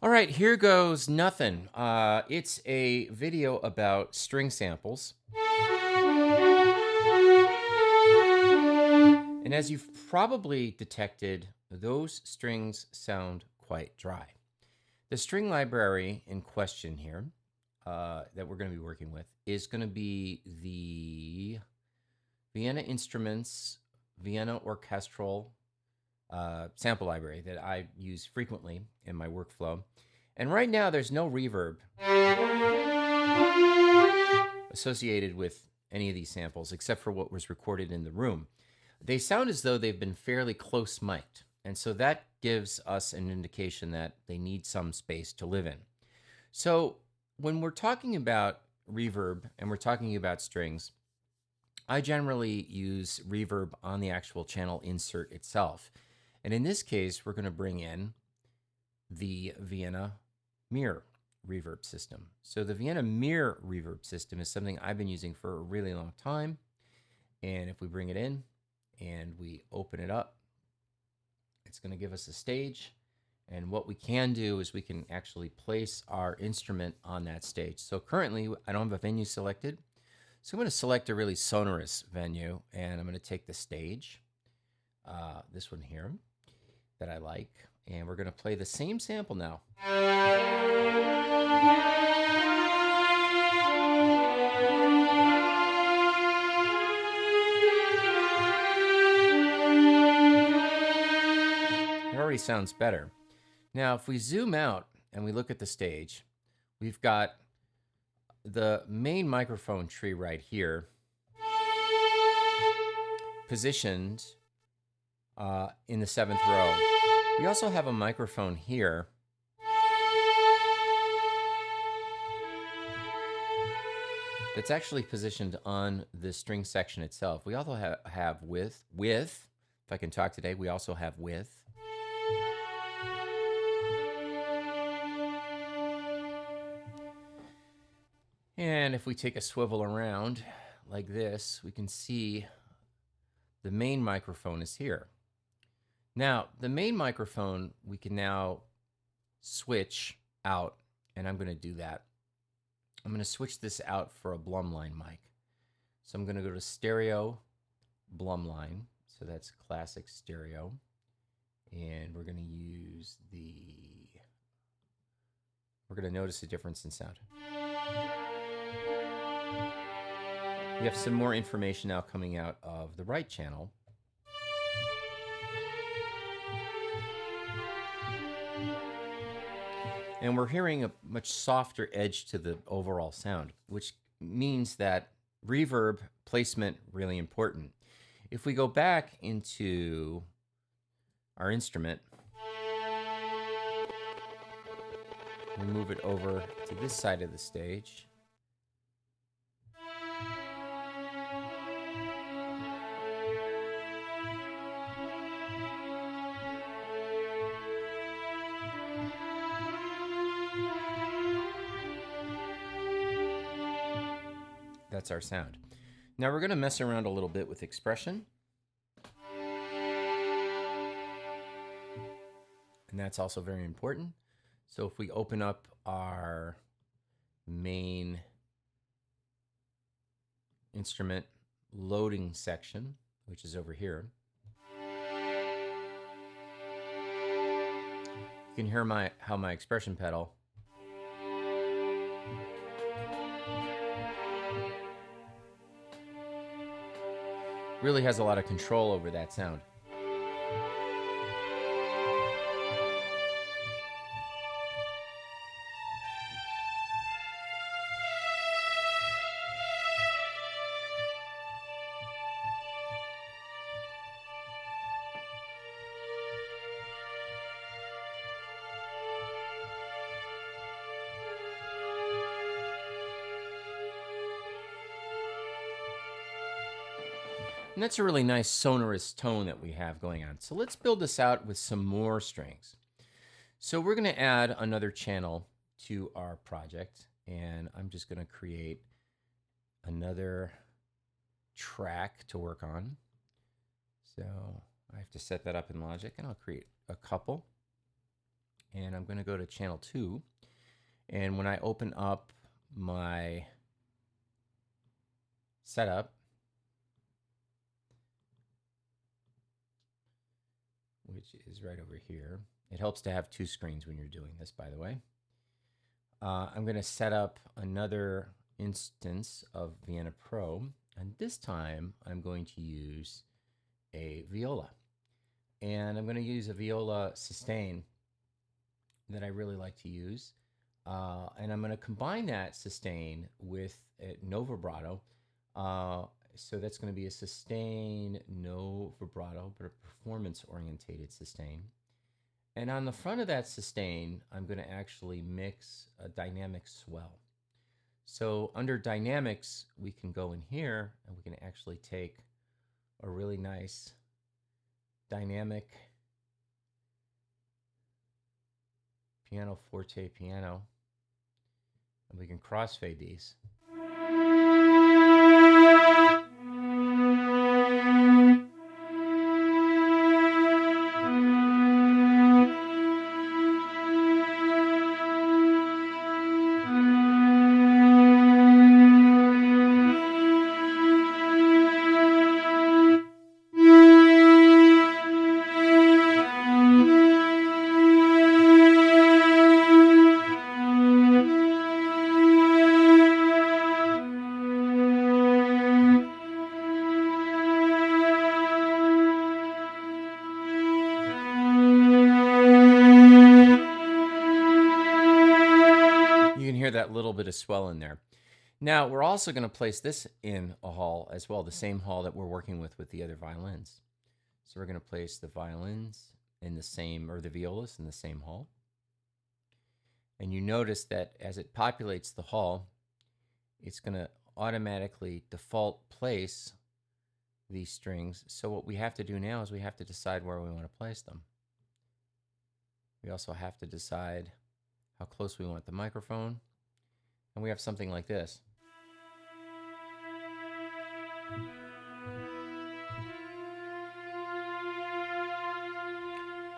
All right, here goes nothing. It's a video about string samples. And as you've probably detected, those strings sound quite dry. The string library in question here that we're going to be working with is going to be the Vienna Instruments Vienna Orchestral sample library that I use frequently in my workflow. And right now, there's no reverb associated with any of these samples except for what was recorded in the room. They sound as though they've been fairly close mic'd, and so that gives us an indication that they need some space to live in. So when we're talking about reverb and we're talking about strings, I generally use reverb on the actual channel insert itself. And in this case, we're going to bring in the Vienna MIR reverb system. So the Vienna MIR reverb system is something I've been using for a really long time. And if we bring it in and we open it up, it's going to give us a stage. And what we can do is we can actually place our instrument on that stage. So currently, I don't have a venue selected. So I'm going to select a really sonorous venue, and I'm going to take the stage, this one here, that I like, and we're going to play the same sample now. It already sounds better. Now, if we zoom out and we look at the stage, we've got the main microphone tree right here positioned in the 7th row. We also have a microphone here that's actually positioned on the string section itself. We also have width, if I can talk today, we also have width. And if we take a swivel around like this, we can see the main microphone is here. Now, the main microphone, we can now switch out, and I'm going to do that. I'm going to switch this out for a Blumlein mic. So I'm going to go to stereo Blumlein. So that's classic stereo. And we're going to use we're going to notice a difference in sound. We have some more information now coming out of the right channel. And we're hearing a much softer edge to the overall sound, which means that reverb placement really important. If we go back into our instrument, we move it over to this side of the stage. That's our sound. Now we're going to mess around a little bit with expression. And that's also very important. So if we open up our main instrument loading section, which is over here, you can hear how my expression pedal really has a lot of control over that sound. And that's a really nice sonorous tone that we have going on. So let's build this out with some more strings. So we're going to add another channel to our project, and I'm just going to create another track to work on. So I have to set that up in Logic, and I'll create a couple. and I'm going to go to channel 2. And when I open up my setup, which is right over here, it helps to have 2 screens when you're doing this, by the way. I'm going to set up another instance of Vienna Pro, and this time I'm going to use a viola. And I'm going to use a viola sustain that I really like to use. And I'm going to combine that sustain with no vibrato. So that's going to be a sustain, no vibrato, but a performance-orientated sustain. And on the front of that sustain, I'm going to actually mix a dynamic swell. So under dynamics, we can go in here and we can actually take a really nice dynamic pianoforte piano, and we can crossfade these. That little bit of swell in there. Now we're also going to place this in a hall as well, the same hall that we're working with the other violins. So we're going to place the violins in the same, or the violas in the same hall. And you notice that as it populates the hall, it's going to automatically default place these strings. So what we have to do now is we have to decide where we want to place them. We also have to decide how close we want the microphone. And we have something like this.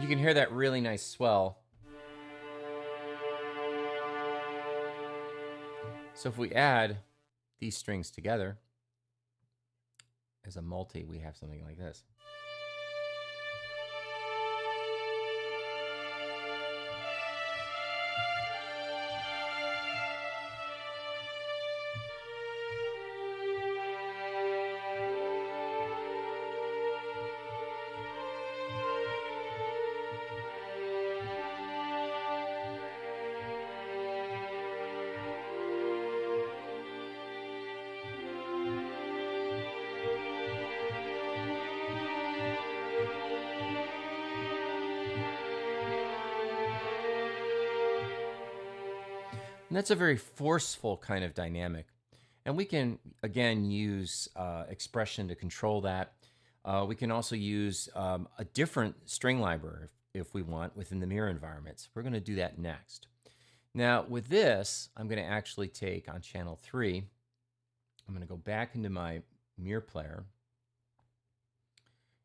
You can hear that really nice swell. So if we add these strings together as a multi, we have something like this. And that's a very forceful kind of dynamic. And we can, again, use expression to control that. We can also use a different string library if we want within the MIR environments. We're going to do that next. Now, with this, I'm going to actually take on channel 3, I'm going to go back into my MIR player.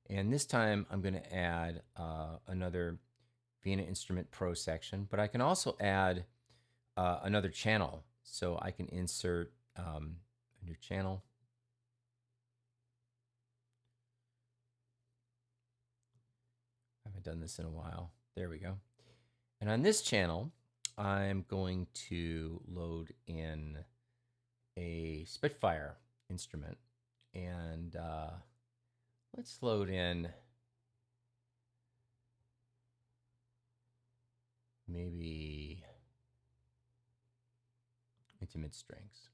And this time, I'm going to add another Vienna Instrument Pro section. But I can also add another channel. So I can insert a new channel. I haven't done this in a while. There we go. And on this channel, I'm going to load in a Spitfire instrument. And let's load in maybe intimate strings.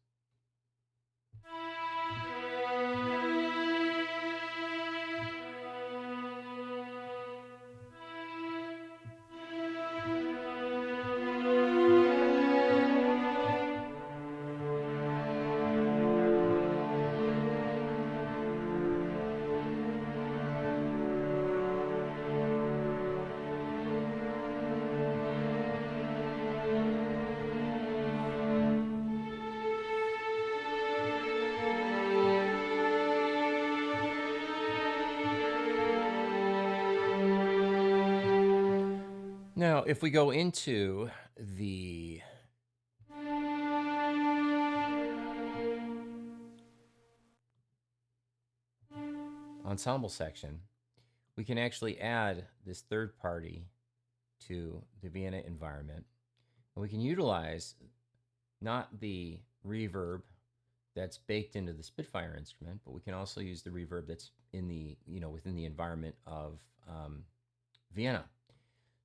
Now, if we go into the ensemble section, we can actually add this third party to the Vienna environment. And we can utilize not the reverb that's baked into the Spitfire instrument, but we can also use the reverb that's in the, within the environment of Vienna.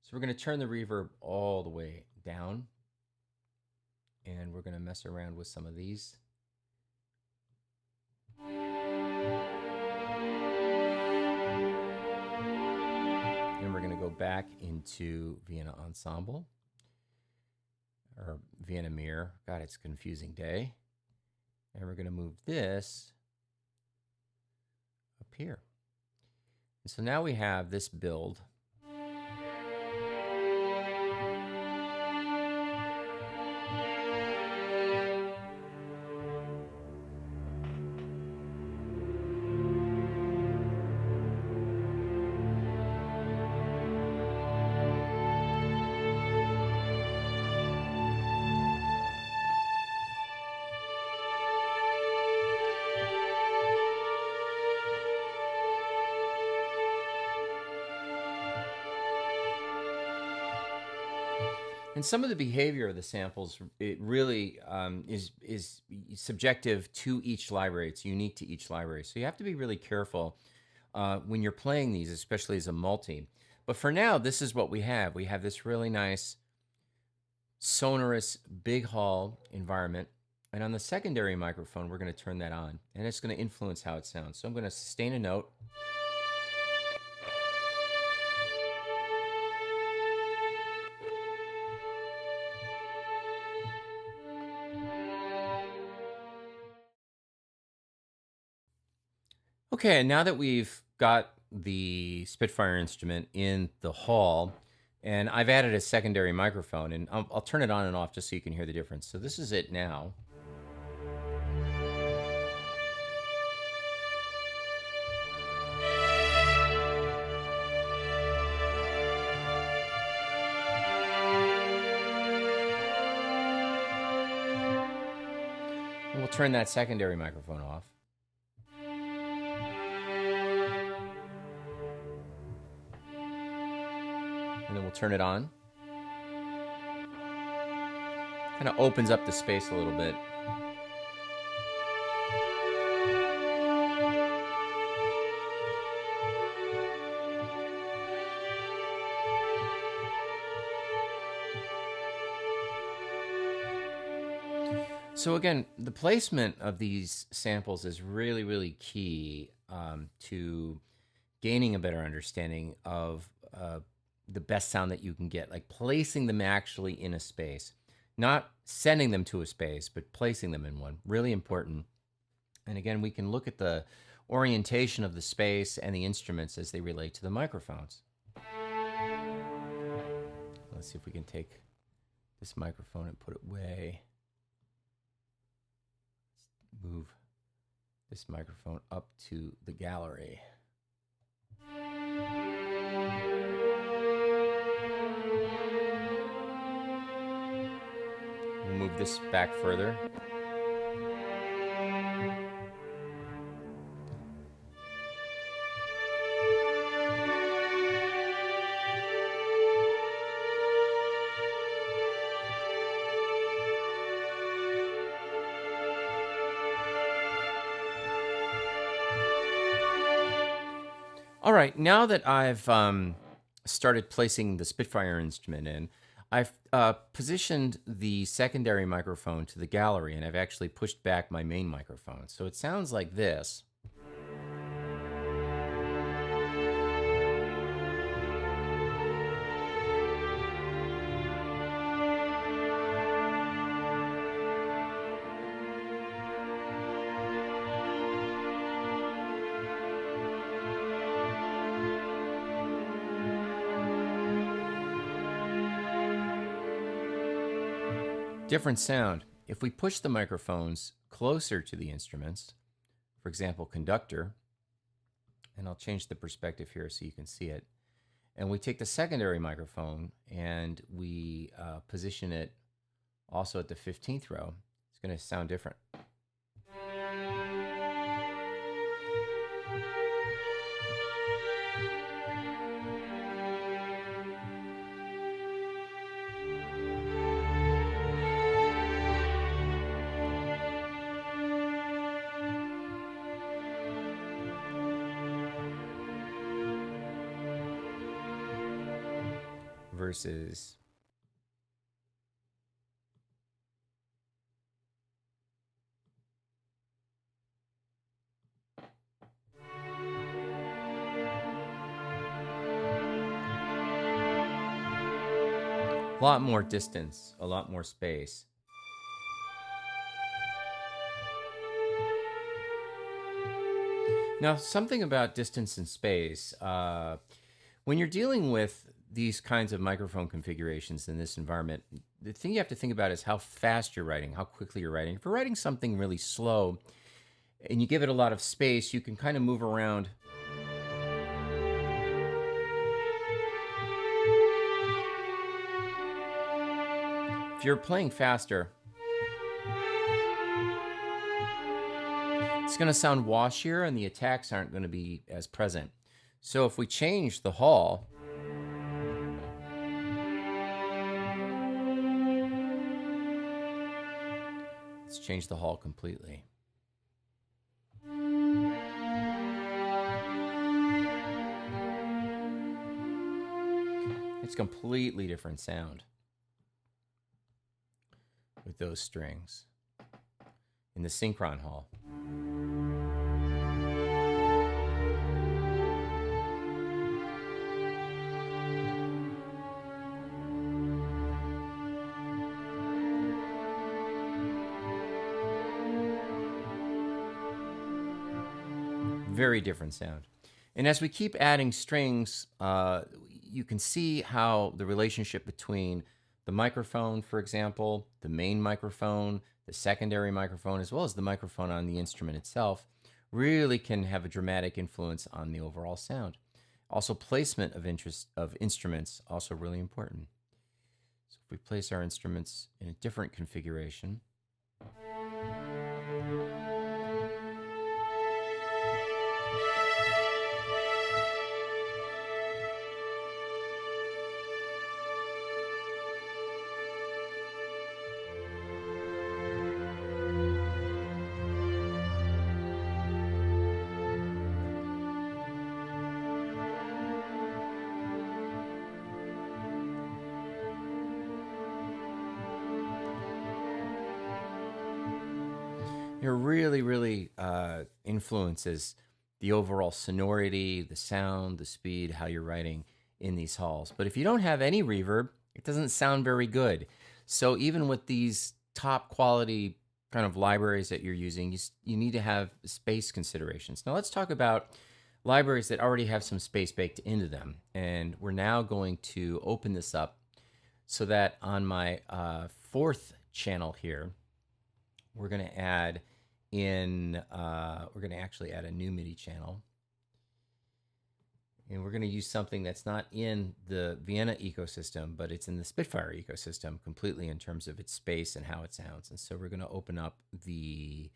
So we're going to turn the reverb all the way down, and we're going to mess around with some of these. And we're going to go back into Vienna Ensemble, or Vienna MIR. God, it's a confusing day. And we're going to move this up here. And so now we have this build. And some of the behavior of the samples, it really is subjective to each library. It's unique to each library. So you have to be really careful when you're playing these, especially as a multi. But for now, this is what we have. We have this really nice sonorous big hall environment. And on the secondary microphone, we're going to turn that on. And it's going to influence how it sounds. So I'm going to sustain a note. Okay, and now that we've got the Spitfire instrument in the hall, and I've added a secondary microphone, and I'll turn it on and off just so you can hear the difference. So this is it now. And we'll turn that secondary microphone off. And then we'll turn it on. Kind of opens up the space a little bit. So again, the placement of these samples is really, really key to gaining a better understanding of the best sound that you can get, like placing them actually in a space, not sending them to a space, but placing them in one. Really important. And again, we can look at the orientation of the space and the instruments as they relate to the microphones. Let's see if we can take this microphone and put it way. Let's move this microphone up to the gallery. We'll move this back further. All right, now that I've started placing the Spitfire instrument in, I've positioned the secondary microphone to the gallery, and I've actually pushed back my main microphone. So it sounds like this. Different sound. If we push the microphones closer to the instruments, for example, conductor, and I'll change the perspective here so you can see it. And we take the secondary microphone and we position it also at the 15th row. It's going to sound different. Versus a lot more distance, a lot more space. Now, something about distance and space, when you're dealing with these kinds of microphone configurations in this environment, the thing you have to think about is how fast you're writing, how quickly you're writing. If you're writing something really slow and you give it a lot of space, you can kind of move around. If you're playing faster, it's going to sound washier and the attacks aren't going to be as present. So if we change the hall, let's change the hall completely. It's completely different sound with those strings in the synchron hall. Very different sound. And as we keep adding strings, you can see how the relationship between the microphone, for example, the main microphone, the secondary microphone, as well as the microphone on the instrument itself, really can have a dramatic influence on the overall sound. Also, placement of instruments, also really important. So if we place our instruments in a different configuration, it really influences the overall sonority, the sound, the speed, how you're writing in these halls. But if you don't have any reverb, it doesn't sound very good. So even with these top quality kind of libraries that you're using, you need to have space considerations. Now let's talk about libraries that already have some space baked into them. And we're now going to open this up so that on my fourth channel here, we're going to add in, we're going to actually add a new MIDI channel. And we're going to use something that's not in the Vienna ecosystem, but it's in the Spitfire ecosystem completely in terms of its space and how it sounds. And so we're going to open up the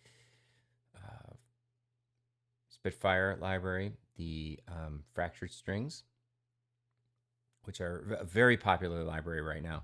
Spitfire library, the fractured strings, which are a very popular library right now.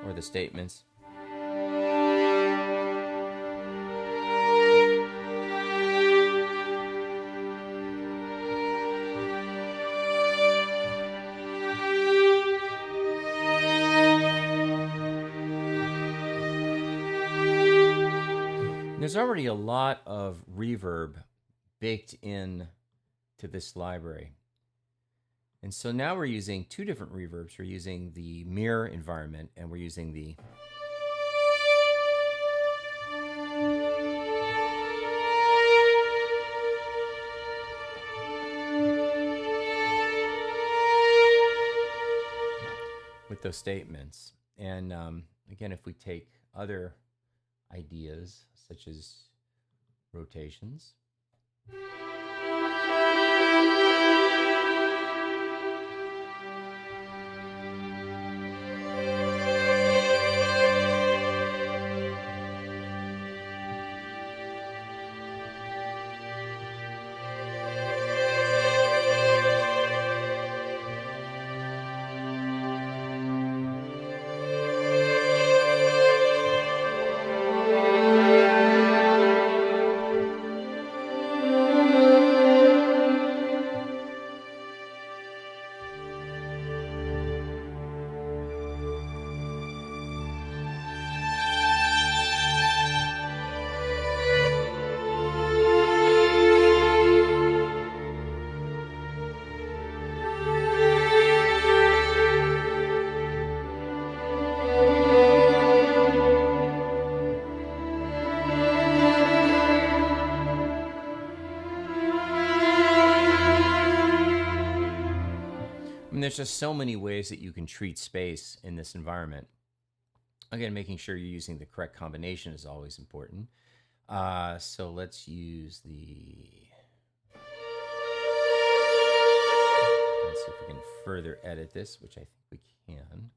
Or the statements. There's already a lot of reverb baked in to this library. And so now we're using two different reverbs. We're using the MIR environment and we're using the with those statements. And again, if we take other ideas such as rotations, there's just so many ways that you can treat space in this environment. Again, making sure you're using the correct combination is always important. So let's use let's see if we can further edit this, which I think we can.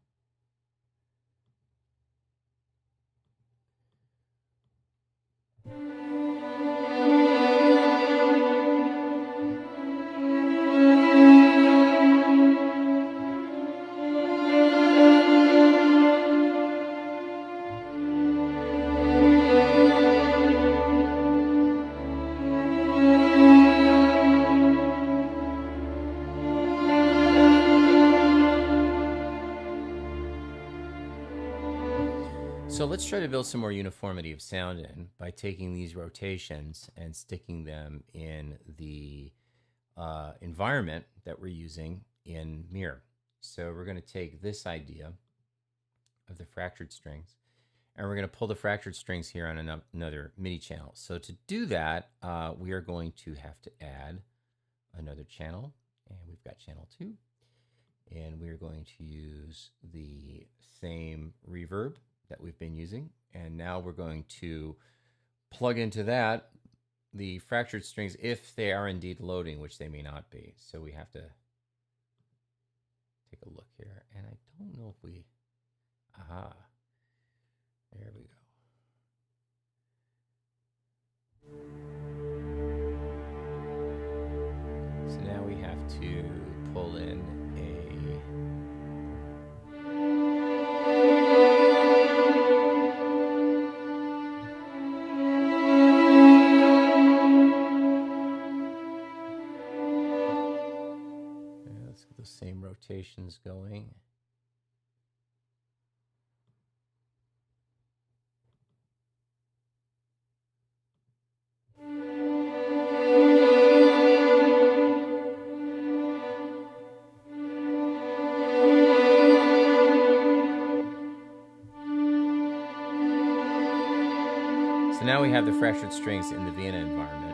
So let's try to build some more uniformity of sound in by taking these rotations and sticking them in the environment that we're using in MIR. So we're going to take this idea of the fractured strings, and we're going to pull the fractured strings here on another MIDI channel. So to do that, we are going to have to add another channel, and we've got channel 2. And we're going to use the same reverb that we've been using. And now we're going to plug into that the fractured strings if they are indeed loading, which they may not be. So we have to take a look here. And I don't know if we, there we go. So now we have to pull in the same rotations going. So now we have the fractured strings in the Vienna environment.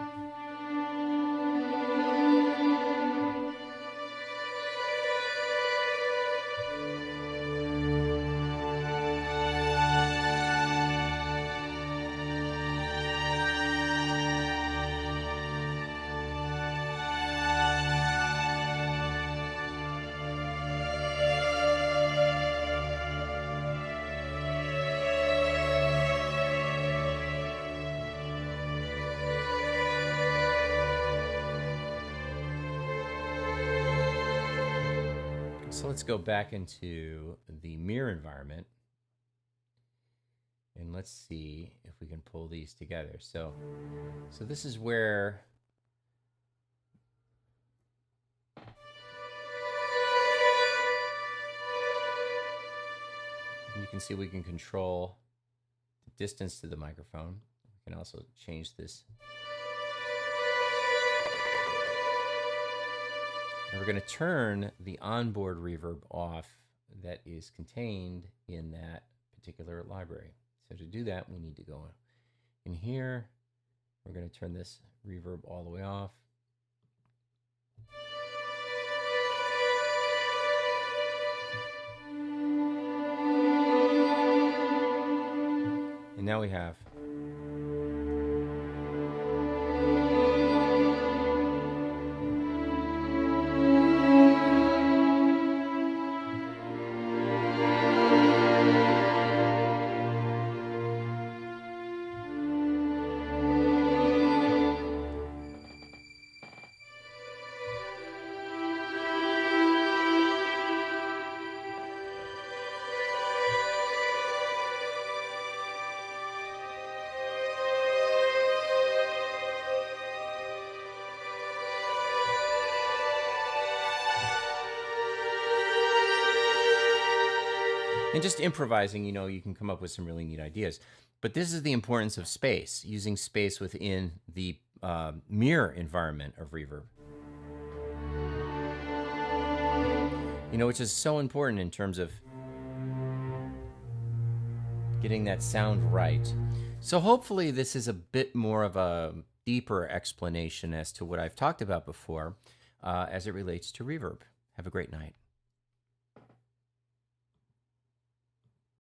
So let's go back into the MIR environment and let's see if we can pull these together. So this is where you can see we can control the distance to the microphone. We can also change this. And we're going to turn the onboard reverb off that is contained in that particular library. So to do that, we need to go in here. We're going to turn this reverb all the way off. Now we have. And just improvising, you can come up with some really neat ideas. But this is the importance of space, using space within the mirror environment of Reverb. Which is so important in terms of getting that sound right. So hopefully this is a bit more of a deeper explanation as to what I've talked about before as it relates to Reverb. Have a great night.